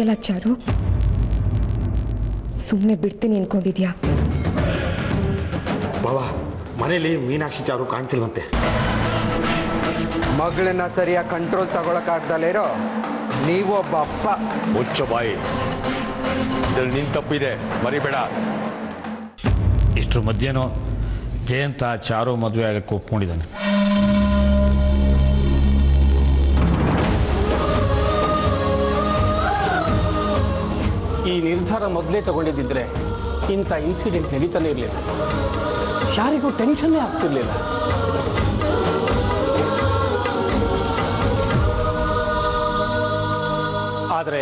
ಬಂದ್ಯಲ್ಲ ಚಾರು, ಸುಮ್ಮನೆ ಬಿಡ್ತೀನಿ ಅನ್ಕೊಂಡಿದ್ಯಾ? ಬಾಬಾ, ಮನೇಲಿ ಮೀನಾಕ್ಷಿ ಚಾರು ಕಾಣ್ತಿಲ್ವಂತೆ. ಮಗಳನ್ನ ಸರಿಯಾಗಿ ಕಂಟ್ರೋಲ್ ತಗೊಳಕ್ಕಾಗ್ದಲ್ಲಿರೋ ನೀವು ಒಬ್ಬ ಅಪ್ಪ. ಮುಚ್ಚ ಬಾಯಿ, ಇದ್ರಲ್ಲಿ ನಿನ್ ತಪ್ಪಿದೆ, ಮರಿಬೇಡ. ಇಷ್ಟರ ಮಧ್ಯೆನೋ ಜಯಂತ ಚಾರು ಮದುವೆ ಆಗಕ್ಕೆ ಒಪ್ಕೊಂಡಿದ್ದಾನೆ. ಈ ನಿರ್ಧಾರ ಮೊದಲೇ ತಗೊಂಡಿದ್ದಿದ್ರೆ ಇಂಥ ಇನ್ಸಿಡೆಂಟ್ ನಡೀತಾನೆ ಇರಲಿಲ್ಲ, ಯಾರಿಗೂ ಟೆನ್ಷನ್ನೇ ಆಗ್ತಿರ್ಲಿಲ್ಲ. ಆದರೆ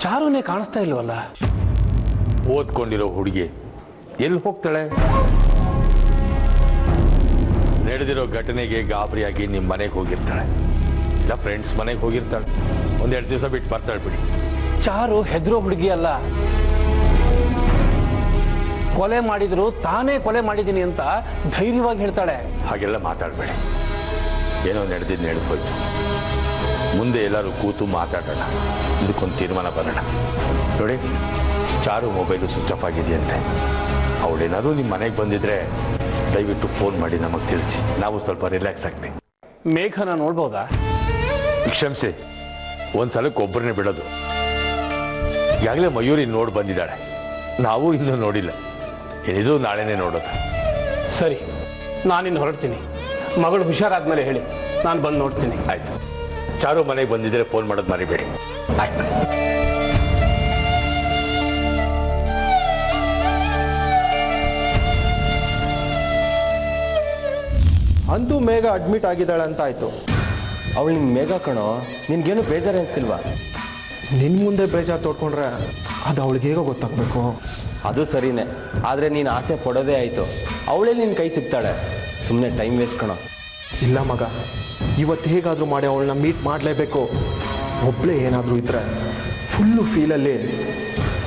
ಚಾರುನೇ ಕಾಣಿಸ್ತಾ ಇಲ್ವಲ್ಲ. ಓದ್ಕೊಂಡಿರೋ ಹುಡುಗಿ ಎಲ್ಲಿ ಹೋಗ್ತಾಳೆ? ನಡೆದಿರೋ ಘಟನೆಗೆ ಗಾಬರಿಯಾಗಿ ನಿಮ್ಮ ಮನೆಗೆ ಹೋಗಿರ್ತಾಳೆ, ಇಲ್ಲ ಫ್ರೆಂಡ್ಸ್ ಮನೆಗೆ ಹೋಗಿರ್ತಾಳೆ. ಒಂದೆರಡು ದಿವಸ ಬಿಟ್ಟು ಬರ್ತಾಳೆ ಬಿಡಿ. ಚಾರು ಹೆದರೋ ಹುಡುಗಿ ಅಲ್ಲ. ಕೊಲೆ ಮಾಡಿದ್ರು ತಾನೇ ಕೊಲೆ ಮಾಡಿದ್ದೀನಿ ಅಂತ ಧೈರ್ಯವಾಗಿ ಹೇಳ್ತಾಳೆ. ಹಾಗೆಲ್ಲ ಮಾತಾಡಬೇಡಿ. ಏನೋ ನಡೆದಿದ್ದು ನಡೆದು ಹೋಯ್ತು. ಮುಂದೆ ಎಲ್ಲರೂ ಕೂತು ಮಾತಾಡೋಣ, ಇದಕ್ಕೊಂದು ತೀರ್ಮಾನ ಬರೋಣ. ನೋಡಿ, ಚಾರು ಮೊಬೈಲು ಸ್ವಿಚ್ ಆಫ್ ಆಗಿದೆಯಂತೆ. ಅವಳೇನಾದರೂ ನಿಮ್ಮ ಮನೆಗೆ ಬಂದಿದ್ರೆ ದಯವಿಟ್ಟು ಫೋನ್ ಮಾಡಿ ನಮಗೆ ತಿಳಿಸಿ, ನಾವು ಸ್ವಲ್ಪ ರಿಲ್ಯಾಕ್ಸ್ ಆಗ್ತೀವಿ. ಮೇಘನ ನೋಡ್ಬೋದಾ? ಕ್ಷಮಿಸಿ, ಒಂದು ಸಲಕ್ಕೆ ಒಬ್ಬರನ್ನೇ ಬಿಡೋದು. ಈಗಾಗಲೇ ಮಯೂರಿ ನೋಡಿ ಬಂದಿದ್ದಾಳೆ, ನಾವು ಇನ್ನೂ ನೋಡಿಲ್ಲ. ಏನಿದು ನಾಳೆನೇ ನೋಡೋದು. ಸರಿ, ನಾನಿನ್ನು ಹೊರಡ್ತೀನಿ. ಮಗಳು ಹುಷಾರಾದ್ಮೇಲೆ ಹೇಳಿ, ನಾನು ಬಂದು ನೋಡ್ತೀನಿ. ಆಯಿತು. ಚಾರು ಮನೆಗೆ ಬಂದಿದ್ರೆ ಫೋನ್ ಮಾಡೋದು ಮರಿಬೇಡಿ. ಆಯ್ತು. ಅಂತೂ ಮೇಘ ಅಡ್ಮಿಟ್ ಆಗಿದ್ದಾಳೆ ಅಂತ ಆಯಿತು. ಅವಳು ನಿನ್ನ ಮೇಘ ಕಣೋ, ನಿನ್ಗೇನು ಬೇಜಾರು ಅನಿಸ್ತಿಲ್ವಾ? ನಿನ್ನ ಮುಂದೆ ಬೇಜಾರು ತೋಡ್ಕೊಂಡ್ರೆ ಅದು ಅವಳಿಗೆ ಹೇಗೋ ಗೊತ್ತಾಗಬೇಕು. ಅದು ಸರಿನೇ, ಆದರೆ ನೀನು ಆಸೆ ಪಡೋದೇ ಆಯಿತು. ಅವಳೇ ನಿನ್ನ ಕೈ ಸಿಗ್ತಾಳೆ, ಸುಮ್ಮನೆ ಟೈಮ್ ವೇಸ್ಟ್ ಕಣೋ. ಇಲ್ಲ ಮಗ, ಇವತ್ತು ಹೇಗಾದರೂ ಮಾಡಿ ಅವಳನ್ನ ಮೀಟ್ ಮಾಡಲೇಬೇಕು. ಒಬ್ಬಳೇ ಏನಾದರೂ ಇದ್ದರೆ ಫುಲ್ಲು ಫೀಲಲ್ಲಿ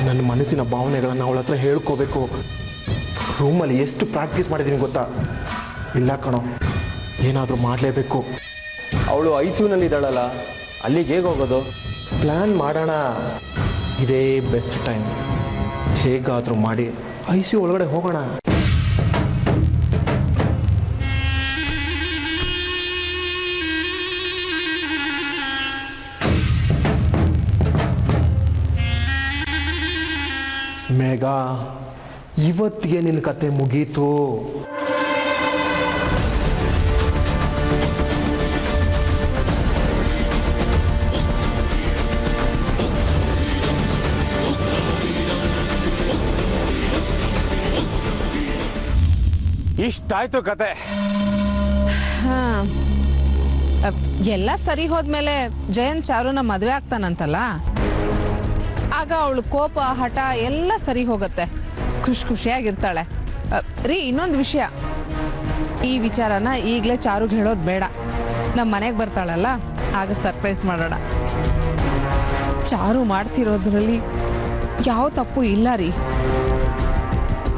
ನನ್ನ ಮನಸ್ಸಿನ ಭಾವನೆಗಳನ್ನು ಅವಳ ಹತ್ರ ಹೇಳ್ಕೋಬೇಕು. ರೂಮಲ್ಲಿ ಎಷ್ಟು ಪ್ರಾಕ್ಟೀಸ್ ಮಾಡಿದ್ದೀನಿ ಗೊತ್ತಾ? ಇಲ್ಲ ಕಣೋ, ಏನಾದರೂ ಮಾಡಲೇಬೇಕು. ಅವಳು ಐಸಿಯುನಲ್ಲಿ ಇದ್ದಾಳಲ್ಲ, ಅಲ್ಲಿಗೆ ಹೇಗೆ ಹೋಗೋದು? ಪ್ಲ್ಯಾನ್ ಮಾಡೋಣ, ಇದೇ ಬೆಸ್ಟ್ ಟೈಮ್. ಹೇಗಾದರೂ ಮಾಡಿ ICU ಒಳಗಡೆ ಹೋಗೋಣ. ಮೇಘ, ಇವತ್ತಿಗೆ ನಿನ್ನ ಕತೆ ಮುಗೀತು. ಇಷ್ಟಾಯ್ತು ಕತೆ. ಎಲ್ಲ ಸರಿ ಹೋದ್ಮೇಲೆ ಜಯಂತ್ ಚಾರುನ ಮದುವೆ ಆಗ್ತಾನಂತಲ್ಲ, ಆಗ ಅವಳು ಕೋಪ ಹಠ ಎಲ್ಲ ಸರಿ ಹೋಗುತ್ತೆ, ಖುಷಿಯಾಗಿರ್ತಾಳೆ. ರೀ, ಇನ್ನೊಂದು ವಿಷಯ, ಈ ವಿಚಾರನ ಈಗಲೇ ಚಾರುಗೆ ಹೇಳೋದು ಬೇಡ. ನಮ್ಮ ಮನೆಗೆ ಬರ್ತಾಳಲ್ಲ, ಆಗ ಸರ್ಪ್ರೈಸ್ ಮಾಡೋಣ. ಚಾರು ಮಾಡ್ತಿರೋದ್ರಲ್ಲಿ ಯಾವ ತಪ್ಪು ಇಲ್ಲ ರೀ.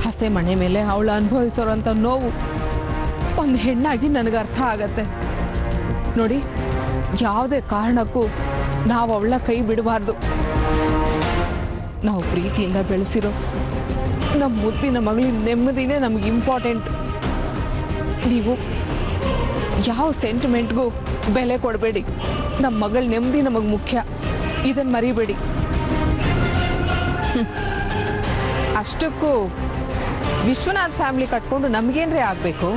ಹಸೆ ಮನೆ ಮೇಲೆ ಅವಳು ಅನುಭವಿಸೋರಂಥ ನೋವು ಒಂದು ಹೆಣ್ಣಾಗಿ ನನಗೆ ಅರ್ಥ ಆಗತ್ತೆ. ನೋಡಿ, ಯಾವುದೇ ಕಾರಣಕ್ಕೂ ನಾವು ಅವಳ ಕೈ ಬಿಡಬಾರ್ದು. ನಾವು ಪ್ರೀತಿಯಿಂದ ಬೆಳೆಸಿರೋ ನಮ್ಮ ಮುದ್ದಿನ ಮಗಳಿನ ನೆಮ್ಮದಿನೇ ನಮ್ಗೆ ಇಂಪಾರ್ಟೆಂಟ್. ನೀವು ಯಾವ ಸೆಂಟಿಮೆಂಟ್ಗೂ ಬೆಲೆ ಕೊಡಬೇಡಿ. ನಮ್ಮ ಮಗಳ ನೆಮ್ಮದಿ ನಮಗೆ ಮುಖ್ಯ, ಇದನ್ನು ಮರಿಬೇಡಿ. ಅಷ್ಟಕ್ಕೂ ವಿಶ್ವನಾಥ್ ಫ್ಯಾಮಿಲಿ ಕಟ್ಕೊಂಡು ನಮಗೇನ್ರೇ ಆಗಬೇಕು?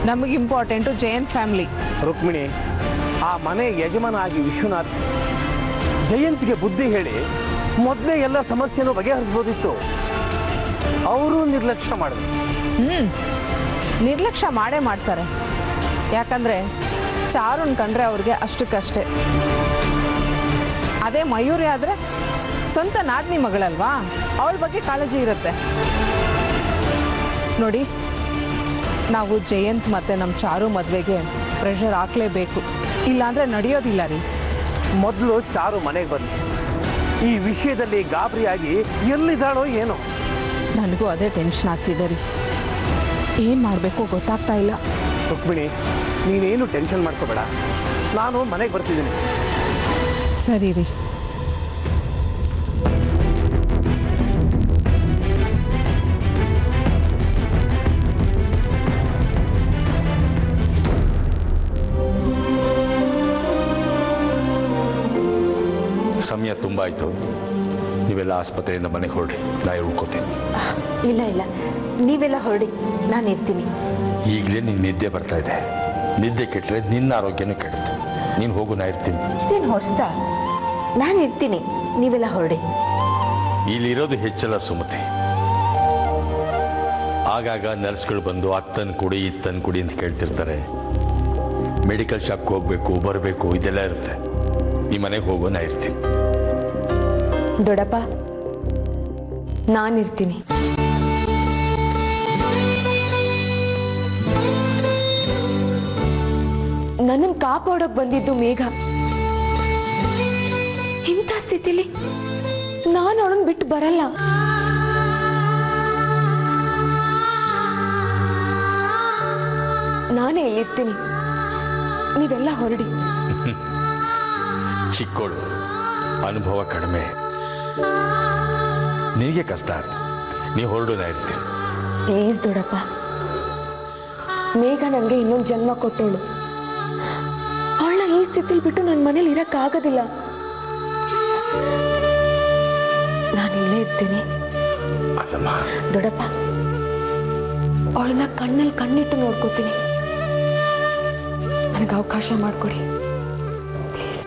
ನಮಗೆ ಇಂಪಾರ್ಟೆಂಟು ಜಯಂತ್ ಫ್ಯಾಮಿಲಿ. ರುಕ್ಮಿಣಿ, ಆ ಮನೆ ಯಜಮಾನ ಆಗಿ ವಿಶ್ವನಾಥ್ ಜಯಂತ್ಗೆ ಬುದ್ಧಿ ಹೇಳಿ ಮೊದಲೇ ಎಲ್ಲ ಸಮಸ್ಯೆನೂ ಬಗೆಹರಿಸ್ಬೋದಿತ್ತು. ಅವರು ನಿರ್ಲಕ್ಷ್ಯ ಮಾಡಿದ್ರು. ನಿರ್ಲಕ್ಷ್ಯ ಮಾಡೇ ಮಾಡ್ತಾರೆ. ಯಾಕಂದರೆ ಚಾರುನ್ ಕಂಡ್ರೆ ಅವ್ರಿಗೆ ಅಷ್ಟಕ್ಕಷ್ಟೇ. ಅದೇ ಮಯೂರಿ ಆದರೆ ಸ್ವಂತ ನಾದಿನಿ ಮಗಳಲ್ವಾ, ಅವಳ ಬಗ್ಗೆ ಕಾಳಜಿ ಇರುತ್ತೆ. ನೋಡಿ, ನಾವು ಜಯಂತ್ ಮತ್ತು ನಮ್ಮ ಚಾರು ಮದುವೆಗೆ ಪ್ರೆಷರ್ ಹಾಕಲೇಬೇಕು, ಇಲ್ಲಾಂದರೆ ನಡೆಯೋದಿಲ್ಲ ರೀ. ಮೊದಲು ಚಾರು ಮನೆಗೆ ಬಂದು ಈ ವಿಷಯದಲ್ಲಿ ಗಾಬರಿಯಾಗಿ ಎಲ್ಲಿದ್ದಾಳೋ ಏನೋ. ನನಗೂ ಅದೇ ಟೆನ್ಷನ್ ಆಗ್ತಿದೆ ರೀ. ಏನು ಮಾಡಬೇಕು ಗೊತ್ತಾಗ್ತಾ ಇಲ್ಲ. ರುಕ್ಮಿಣಿ, ನೀನೇನು ಟೆನ್ಷನ್ ಮಾಡ್ಕೋಬೇಡ, ನಾನು ಮನೆಗೆ ಬರ್ತಿದ್ದೀನಿ. ಸರಿ ರೀ. ಸಮಯ ತುಂಬ ಆಯಿತು. ನೀವೆಲ್ಲ ಆಸ್ಪತ್ರೆಯಿಂದ ಮನೆಗೆ ಹೊರಡಿ, ನಾ ಉಳ್ಕೋತೀನಿ. ಇಲ್ಲ ಇಲ್ಲ, ನೀವೆಲ್ಲ ಹೊರಡಿ, ನಾನು ಇರ್ತೀನಿ. ಈಗಲೇ ನಿನ್ನ ನಿದ್ದೆ ಬರ್ತಾ ಇದೆ. ನಿದ್ದೆ ಕೆಟ್ಟರೆ ನಿನ್ನ ಆರೋಗ್ಯನೂ ಕೆಡುತ್ತೆ. ನೀನು ಹೋಗು, ನಾ ಇರ್ತೀನಿ. ಇದೇನು ಹೊಸ್ತಾ? ನಾನು ಇರ್ತೀನಿ, ನೀವೆಲ್ಲ ಹೊರಡಿ. ಇಲ್ಲಿರೋದು ಹೆಚ್ಚಲ್ಲ ಸುಮತಿ. ಆಗಾಗ ನರ್ಸ್ಗಳು ಬಂದು ಅತ್ತನ್ನು ಕುಡಿ ಇತ್ತನ್ನು ಕುಡಿ ಅಂತ ಕೇಳ್ತಿರ್ತಾರೆ. ಮೆಡಿಕಲ್ ಶಾಪ್ಗೆ ಹೋಗಬೇಕು ಬರಬೇಕು ಇದೆಲ್ಲ ಇರುತ್ತೆ. ಈ ಮನೆಗೆ ಹೋಗೋ, ನಾ ಇರ್ತೀನಿ. ದೊಡ್ಡಪ್ಪ, ನಾನಿರ್ತೀನಿ. ನನ್ನನ್ನು ಕಾಪಾಡೋಕೆ ಬಂದಿದ್ದು ಮೇಘ. ಇಂಥ ಸ್ಥಿತಿಲಿ ನಾನು ಅವಳನ್ನು ಬಿಟ್ಟು ಬರಲ್ಲ. ನಾನೇ ಇಲ್ಲಿರ್ತೀನಿ, ನೀವೆಲ್ಲ ಹೊರಡಿ. ಚಿಕ್ಕೋಳು, ಅನುಭವ ಕಡಿಮೆ, ನಿನಗೆ ಕಷ್ಟ ಆಯ್ತು. ನೀವು ಹೊರಡು, ನಾ ಇರ್ತೀನಿ. ಪ್ಲೀಸ್ ದೊಡ್ಡಪ್ಪ, ಮೇಘ ನನಗೆ ಇನ್ನೊಂದು ಜನ್ಮ ಕೊಟ್ಟೋಳು. ಅವಳನ್ನ ಈ ಸ್ಥಿತಿಲಿ ಬಿಟ್ಟು ನನ್ನ ಮನೇಲಿ ಇರಕ್ಕಾಗೋದಿಲ್ಲ. ನಾನು ಇಲ್ಲೇ ಇರ್ತೀನಿ. ಅಲ್ಲಮ್ಮ ದೊಡ್ಡಪ್ಪ, ಅವಳನ್ನ ಕಣ್ಣಲ್ಲಿ ಕಣ್ಣಿಟ್ಟು ನೋಡ್ಕೋತೀನಿ. ನನಗೆ ಅವಕಾಶ ಮಾಡಿಕೊಡಿ ಪ್ಲೀಸ್.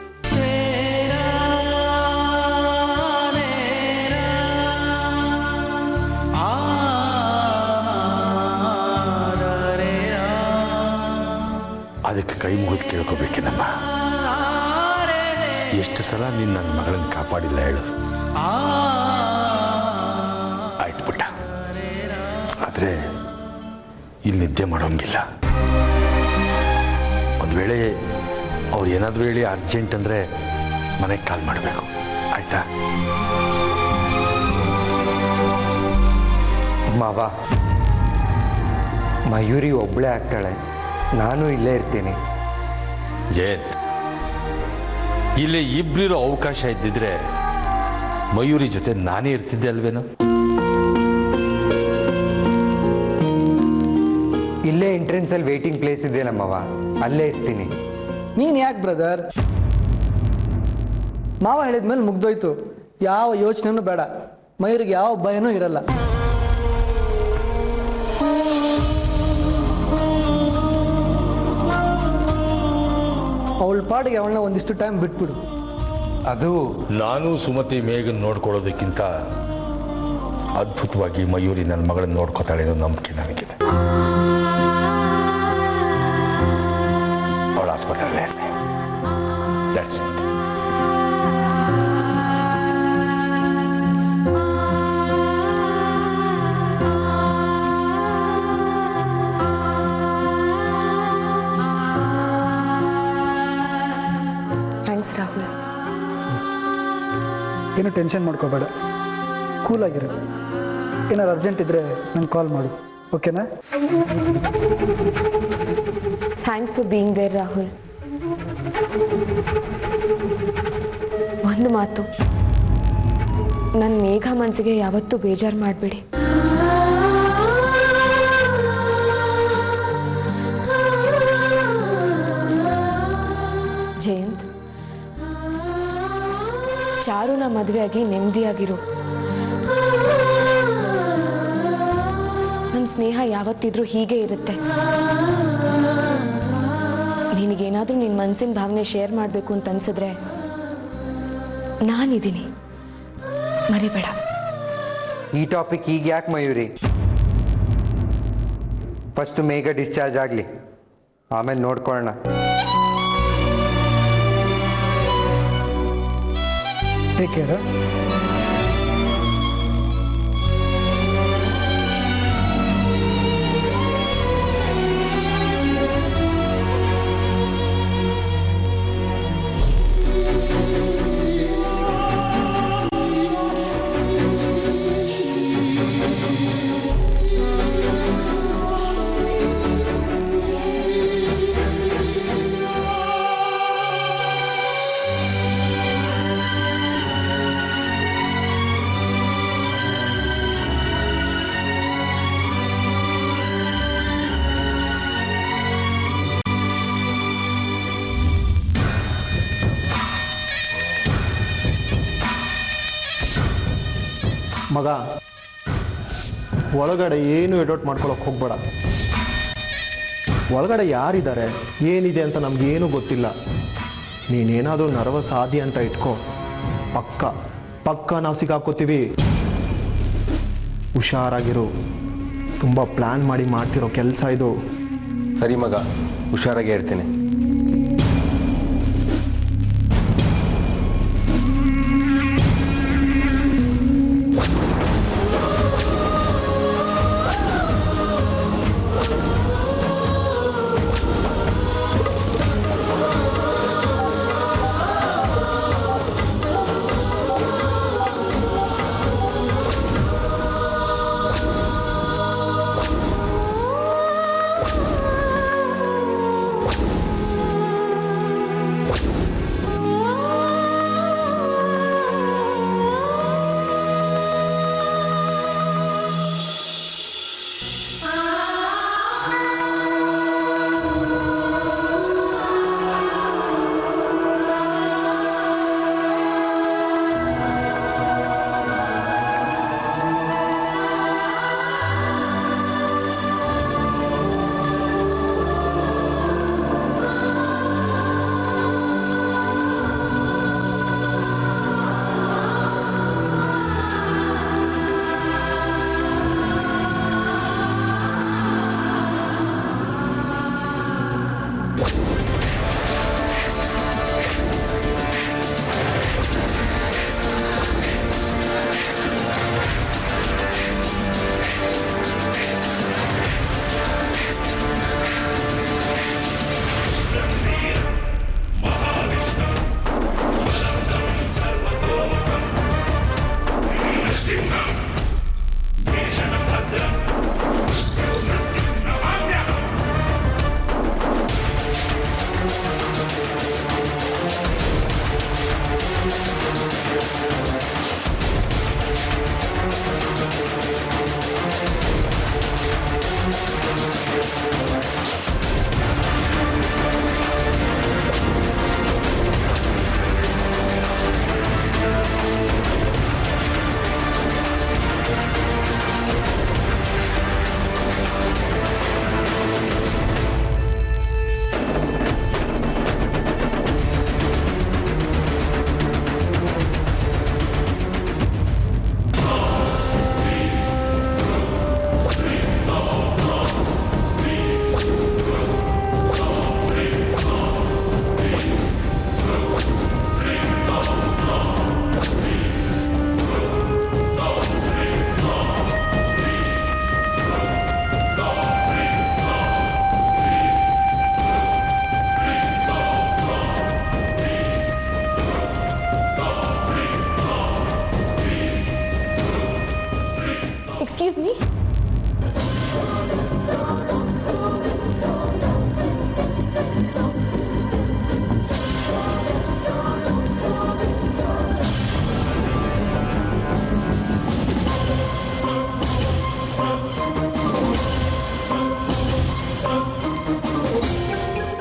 ಅದಕ್ಕೆ ಕೈ ಮುಗಿದು ಕೇಳ್ಕೋಬೇಕೇನಮ್ಮ. ಎಷ್ಟು ಸಲ ನೀನು ನನ್ನ ಮಗಳನ್ನು ಕಾಪಾಡಿಲ್ಲ ಹೇಳು. ಆಯ್ತು ಬಿಟ್ಟ, ಆದರೆ ಇಲ್ಲಿ ನಿದ್ದೆ ಮಾಡೋಂಗಿಲ್ಲ. ಒಂದು ವೇಳೆ ಅವ್ರು ಏನಾದರೂ ಹೇಳಿ ಅರ್ಜೆಂಟ್ ಅಂದರೆ ಮನೆಗೆ ಕಾಲ್ ಮಾಡಬೇಕು, ಆಯ್ತಾ? ಮಾವ, ಮಯೂರಿ ಒಬ್ಬಳೇ ಆಗ್ತಾಳೆ, ನಾನು ಇಲ್ಲೇ ಇರ್ತೀನಿ. ಜಯಂತ್, ಇಲ್ಲಿ ಇಬ್ಬರಿರೋ ಅವಕಾಶ ಇದ್ದಿದ್ರೆ ಮಯೂರಿ ಜೊತೆ ನಾನೇ ಇರ್ತಿದ್ದೆ ಅಲ್ವೇನೋ? ಇಲ್ಲೇ ಎಂಟ್ರೆನ್ಸಲ್ಲಿ ವೇಟಿಂಗ್ ಪ್ಲೇಸ್ ಇದೆಯಲ್ಲ ಮಾವ, ಅಲ್ಲೇ ಇರ್ತೀನಿ. ನೀನು ಯಾಕೆ ಬ್ರದರ್? ಮಾವ ಹೇಳಿದ್ಮೇಲೆ ಮುಗ್ದೋಯ್ತು. ಯಾವ ಯೋಚನೆನೂ ಬೇಡ, ಮಯೂರಿಗೆ ಯಾವ ಭಯನೂ ಇರಲ್ಲ. ಅವಳ ಪಾಡಿಗೆ ಅವಳನ್ನ ಒಂದಿಷ್ಟು ಟೈಮ್ ಬಿಟ್ಬಿಡು. ಅದು ನಾನು ಸುಮತಿ ಮೇಘನ್ ನೋಡ್ಕೊಳ್ಳೋದಕ್ಕಿಂತ ಅದ್ಭುತವಾಗಿ ಮಯೂರಿ ನನ್ನ ಮಗಳನ್ನು ನೋಡ್ಕೋತಾಳೆ ಅನ್ನೋ ನಂಬಿಕೆ ನನಗಿದೆ. ಅವಳ ಆಸ್ಪತ್ರೆಯಲ್ಲೇ ಇರಲಿ. That's it. ಥ್ಯಾಂಕ್ಸ್ ರಾಹುಲ್. ಏನು ಟೆನ್ಷನ್ ಮಾಡ್ಕೋಬೇಡ, ಕೂಲಾಗಿರು. ಏನಾರು ಅರ್ಜೆಂಟ್ ಇದ್ದರೆ ನಂಗೆ ಕಾಲ್ ಮಾಡು, ಓಕೆನಾ? Thanks for being there Rahul. ಒಂದು ಮಾತು, ನನ್ನ ಮೇಘ ಮನಸ್ಸಿಗೆ ಯಾವತ್ತೂ ಬೇಜಾರು ಮಾಡಬೇಡಿ. ಜಯಂತ್, ಚಾರುನ ಮದುವೆಯಾಗಿ ನೆಮ್ಮದಿಯಾಗಿರು. ನಮ್ಮ ಸ್ನೇಹ ಯಾವತ್ತಿದ್ರೂ ಹೀಗೆ ಇರುತ್ತೆ. ನಿನಗೇನಾದರೂ ನಿನ್ನ ಮನಸ್ಸಿನ ಭಾವನೆ ಶೇರ್ ಮಾಡಬೇಕು ಅಂತ ಅನ್ಸಿದ್ರೆ ನಾನಿದ್ದೀನಿ, ಮರಿಬೇಡ. ಈ ಟಾಪಿಕ್ ಈಗ ಯಾಕೆ ಮಯೂರಿ? ಫಸ್ಟು ಮೇಘ ಡಿಸ್ಚಾರ್ಜ್ ಆಗಲಿ, ಆಮೇಲೆ ನೋಡ್ಕೊಳ್ಳೋಣ. Take care. ಮಗ, ಒಳಗಡೆ ಏನು ಎಡೋಟ್ ಮಾಡ್ಕೊಳಕ್ಕೆ ಹೋಗ್ಬೇಡ. ಒಳಗಡೆ ಯಾರಿದ್ದಾರೆ, ಏನಿದೆ ಅಂತ ನಮಗೇನು ಗೊತ್ತಿಲ್ಲ. ನೀನೇನಾದರೂ ನರ್ವಸ್ ಆದಿ ಅಂತ ಇಟ್ಕೋ, ಪಕ್ಕ ನಾವು ಸಿಗಾಕೋತೀವಿ. ಹುಷಾರಾಗಿರು. ತುಂಬ ಪ್ಲ್ಯಾನ್ ಮಾಡಿ ಮಾಡ್ತಿರೋ ಕೆಲಸ ಇದು. ಸರಿ ಮಗ, ಹುಷಾರಾಗಿ ಇರ್ತೀನಿ. Excuse me?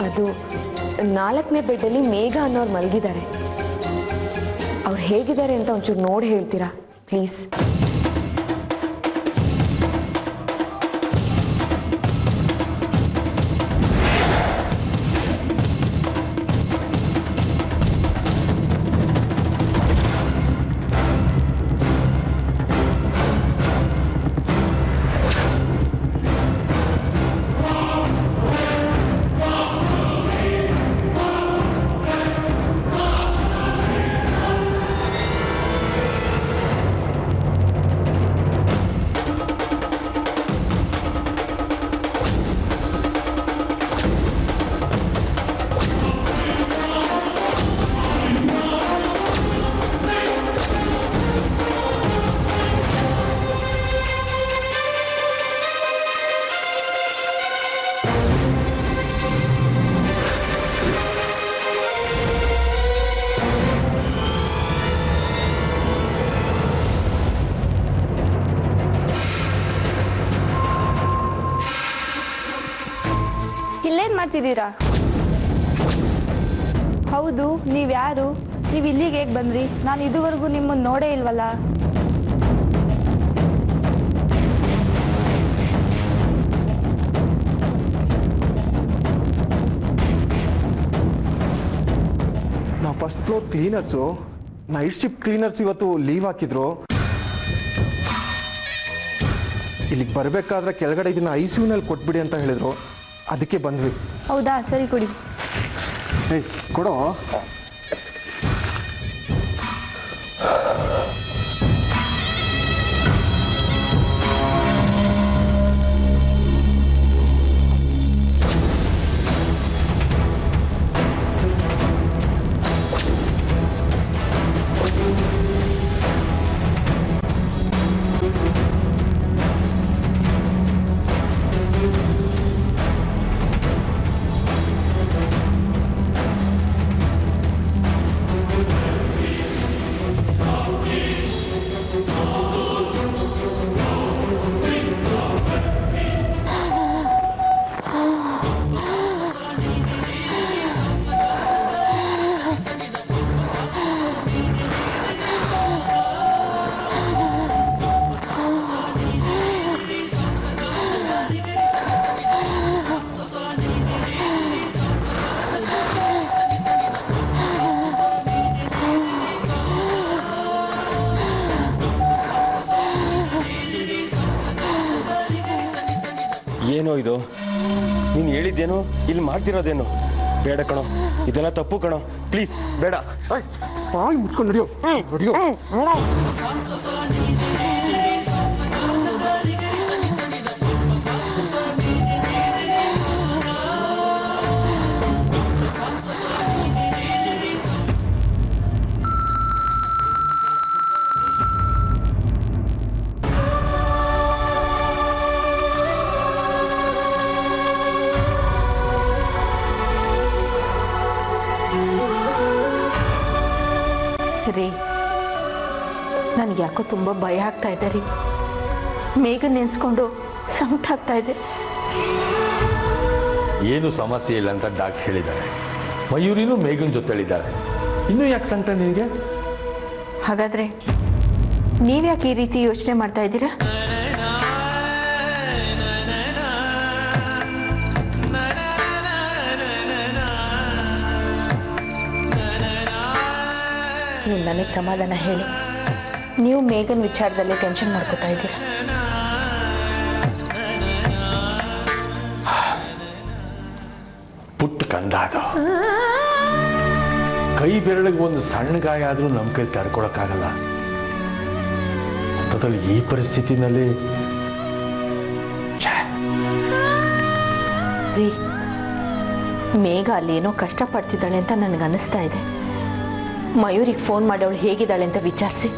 ಅದು 4ನೇ ಬೆಡ್ಡಲ್ಲಿ ಮೇಘ ಅನ್ನೋರು ಮಲಗಿದ್ದಾರೆ. ಅವ್ರು ಹೇಗಿದ್ದಾರೆ ಅಂತ ಒಂಚೂರು ನೋಡಿ ಹೇಳ್ತೀರಾ ಪ್ಲೀಸ್? ಇಲ್ಲೇನು ಮಾಡ್ತಿದ್ದೀರಾ? ಹೌದು, ನೀವ್ಯಾರು? ನೀವು ಇಲ್ಲಿಗೆ ಹೇಗೆ ಬಂದ್ರಿ? ನಾನು ಇದುವರೆಗೂ ನಿಮ್ಮನ್ನು ನೋಡೇ ಇಲ್ವಲ್ಲ. First floor cleaners night shift cleaners ಇವತ್ತು ಲೀವ್ ಹಾಕಿದ್ರು. ಇಲ್ಲಿಗೆ ಬರಬೇಕಾದ್ರೆ ಕೆಳಗಡೆ ಇದನ್ನ ICU-ನಲ್ಲಿ ಕೊಟ್ಬಿಡಿ ಅಂತ ಹೇಳಿದ್ರು, ಅದಕ್ಕೆ ಬಂದ್ವಿ. ಹೌದಾ, ಸರಿ ಕೊಡಿ. ಏಯ್ ಕೊಡೋ. ಏನೋ ಇದು, ನೀನು ಹೇಳಿದ್ದೇನು, ಇಲ್ಲಿ ಮಾಡ್ತಿರೋದೇನು? ಬೇಡ ಕಣೋ, ಇದೆಲ್ಲ ತಪ್ಪು ಕಣೋ, ಪ್ಲೀಸ್ ಬೇಡ. ಬಾಯಿ ಮುಚ್ಕೊಂಡು ನಡಿಯೋ, ನಡಿಯೋ. ರೀ, ನನಗೆ ಯಾಕೋ ತುಂಬ ಭಯ ಆಗ್ತಾ ಇದೆ ರೀ. ಮೇಘ ನೆನೆಸ್ಕೊಂಡು ಸಂಕಟ ಆಗ್ತಾ ಇದೆ. ಏನು ಸಮಸ್ಯೆ ಇಲ್ಲ ಅಂತ ಡಾಕ್ಟರ್ ಹೇಳಿದ್ದಾರೆ. ಮಯೂರಿನೂ ಮೇಘನ್ ಜೊತೆಲಿದ್ದಾರೆ. ಇನ್ನೂ ಯಾಕೆ ಸಂಕಟ ನಿನಗೆ? ಹಾಗಾದರೆ ನೀವ್ಯಾಕೆ ಈ ರೀತಿ ಯೋಚನೆ ಮಾಡ್ತಾ ಇದ್ದೀರಾ? ನೀವು ನನಗೆ ಸಮಾಧಾನ ಹೇಳಿ, ನೀವು ಮೇಘನ್ ವಿಚಾರದಲ್ಲಿ ಟೆನ್ಷನ್ ಮಾಡ್ಕೋತಾ ಇದ್ದೀರಾ. ಪುಟ್ಟ ಕಂದ ಅದು, ಕೈ ಬೆರಳಿಗೆ ಒಂದು ಸಣ್ಣ ಗಾಯ ಆದರೂ ನಮ್ಮ ಕೈ ತಡ್ಕೊಳಕ್ಕಾಗಲ್ಲ. ಅಂಥದ್ರಲ್ಲಿ ಈ ಪರಿಸ್ಥಿತಿನಲ್ಲಿ ರೀ, ಮೇಘ ಅಲ್ಲಿ ಏನೋ ಕಷ್ಟಪಡ್ತಿದ್ದಾಳೆ ಅಂತ ನನಗೆ ಅನ್ನಿಸ್ತಾ ಇದೆ. ಮಯೂರಿಗೆ ಫೋನ್ ಮಾಡಿ ಅವಳು ಹೇಗಿದ್ದಾಳೆ ಅಂತ ವಿಚಾರಿಸಿ.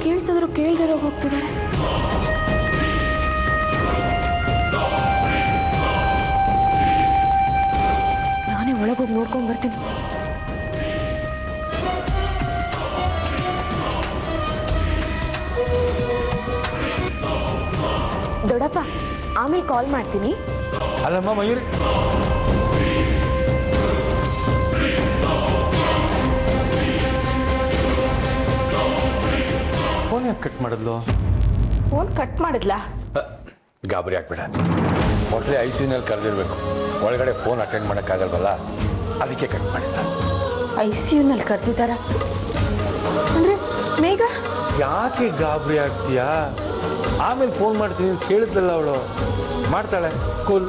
ಕೇಳಿಸಿದ್ರು ಕೇಳ್ದಿರೋ ಹೋಗ್ತಿದ್ದಾರೆ. ನಾನೇ ಒಳಗೆ ಹೋಗಿ ನೋಡ್ಕೊಂಡು ಬರ್ತೀನಿ. ದೊಡ್ಡಪ್ಪ, ಆಮೇಲೆ ಕಾಲ್ ಮಾಡ್ತೀನಿ. ಅಲ್ಲಮ್ಮ ಮಯೂರಿ, ಫೋನ್ ಯಾಕೆ ಕಟ್ ಮಾಡಿದ್ಲು? ಫೋನ್ ಕಟ್ ಮಾಡಿದ್ಲಾ? ಗಾಬರಿ ಆಗ್ಬೇಡ. ಮೊದಲೇ ICUನಲ್ಲಿ ಕರೆದಿರ್ಬೇಕು. ಒಳಗಡೆ ಫೋನ್ ಅಟೆಂಡ್ ಮಾಡೋಕ್ಕಾಗಲ್ವಲ್ಲ, ಅದಕ್ಕೆ ಕಟ್ ಮಾಡಿಲ್ಲ. ICUನಲ್ಲಿ ಕರೆದಿದ್ದಾರ ಅಂದರೆ ಮೇಘ? ಯಾಕೆ ಗಾಬರಿ ಆಗ್ತೀಯಾ? ಆಮೇಲೆ ಫೋನ್ ಮಾಡ್ತೀನಿ ಅಂತ ಹೇಳಿದ್ಲಲ್ಲ ಅವಳು. ಮಾಡ್ತಾಳೆ, ಕೂಲ್.